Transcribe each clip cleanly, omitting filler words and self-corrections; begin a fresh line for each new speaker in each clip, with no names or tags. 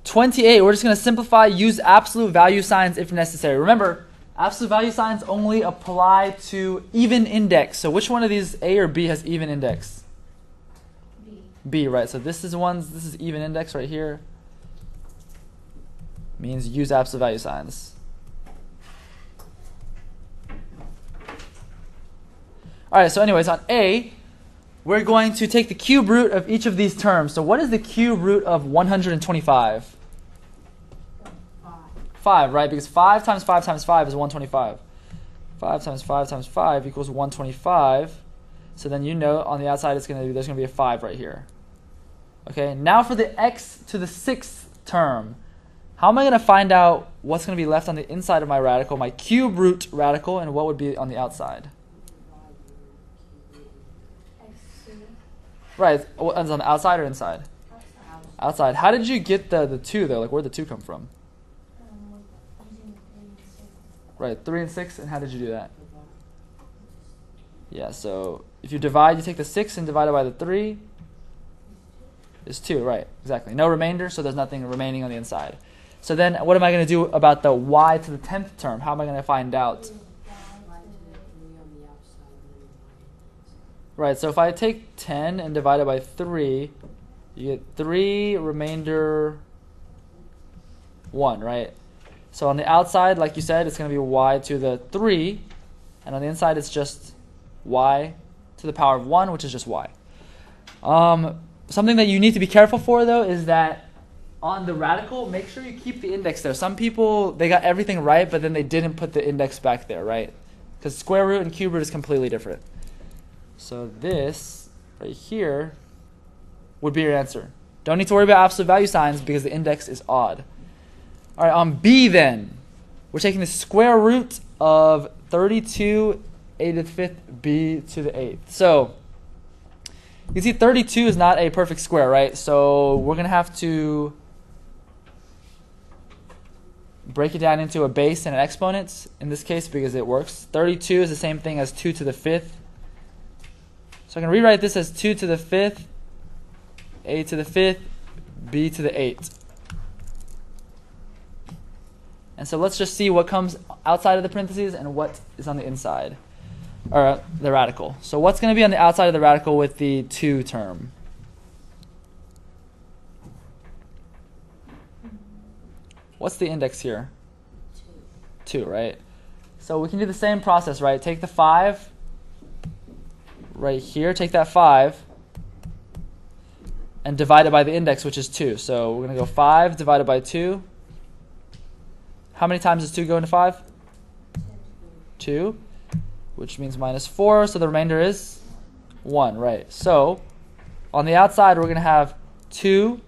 28, we're just going to simplify, use absolute value signs if necessary. Remember, absolute value signs only apply to even index. So which one of these, A or B, has even index? B, right? So this is even index right here. Means use absolute value signs. Alright, so anyways, on A, we're going to take the cube root of each of these terms. So what is the cube root of 125? 5, right? Because 5 times 5 times 5 is 125. 5 times 5 times 5 equals 125. So then you know on the outside there's going to be a 5 right here. Okay, now for the x to the 6th term. How am I going to find out what's going to be left on the inside of my radical, my cube root radical, and what would be on the outside? Right, on the outside or inside? Outside. How did you get the 2 though? Like, where'd the 2 come from? Right, 3 and 6, and how did you do that? Yeah, so if you divide, you take the 6 and divide it by the 3 is 2, right, exactly. No remainder, so there's nothing remaining on the inside. So then what am I going to do about the y to the 10th term? How am I going to find out? Right, so if I take 10 and divide it by 3, you get 3 remainder 1, right? So on the outside, like you said, it's going to be y to the 3, and on the inside it's just y to the power of 1, which is just y. Something that you need to be careful for, though, is that on the radical, make sure you keep the index there. Some people, they got everything right, but then they didn't put the index back there, right? Because square root and cube root is completely different. So this right here would be your answer. Don't need to worry about absolute value signs because the index is odd. All right, on B then, we're taking the square root of 32 a to the 5th b to the 8th. So you see 32 is not a perfect square, right? So we're going to have to break it down into a base and an exponent in this case because it works. 32 is the same thing as 2 to the 5th. So I can rewrite this as 2 to the 5th, a to the 5th, b to the 8th. And so let's just see what comes outside of the parentheses and what is on the inside, or the radical. So what's going to be on the outside of the radical with the 2 term? What's the index here? 2, right? So we can do the same process, right? Take the 5 right here, take that 5 and divide it by the index, which is 2. So we're going to go 5 divided by 2. How many times does 2 go into 5? 2, which means minus 4, so the remainder is 1, right? So on the outside, we're going to have 2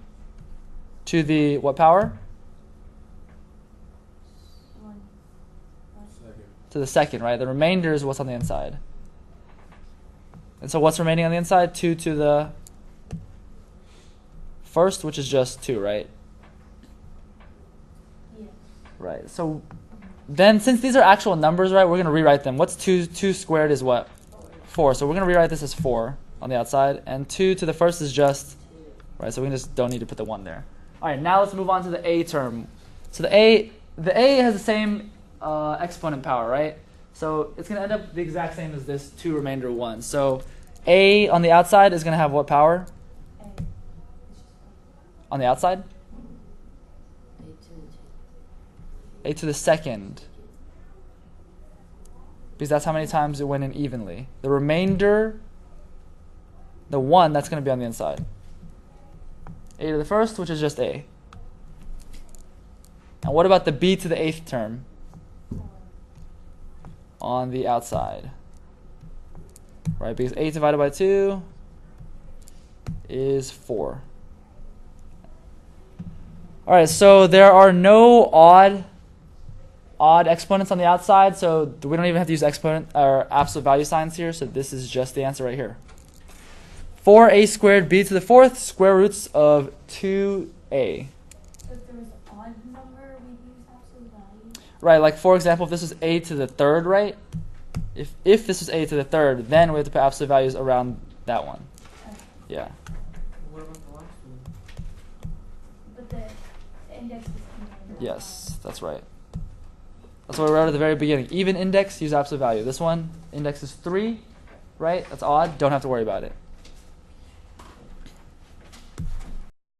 to the what power? To the 2nd, right? The remainder is what's on the inside. And so what's remaining on the inside? 2 to the 1st, which is just 2, right?
Yes.
Right. So then since these are actual numbers, right, we're going to rewrite them. What's 2 squared is what? 4. So we're going to rewrite this as 4 on the outside. And 2 to the 1st is just, right, so we just don't need to put the 1 there. All right, now let's move on to the a term. So the a has the same exponent power, right? So it's going to end up the exact same as this 2 remainder 1. So a on the outside is going to have what power? On the outside? A to the 2nd. Because that's how many times it went in evenly. The remainder, the 1, that's going to be on the inside. A to the 1st, which is just a. And what about the b to the 8th term? On the outside. Right, because 8 divided by 2 is 4. Alright, so there are no odd exponents on the outside, so we don't even have to use exponent or absolute value signs here, so this is just the answer right here. 4a squared b to the 4th, square roots of 2a.
So if there was an odd number, we'd use absolute value?
Right, like for example, if this was a to the 3rd, right? If this was a to the 3rd, then we have to put absolute values around that one.
Okay.
Yeah.
What about the last one?
But the the index is combined.
Yes, that's right. That's what we wrote at the very beginning. Even index, use absolute value. This one, index is 3, right? That's odd. Don't have to worry about it.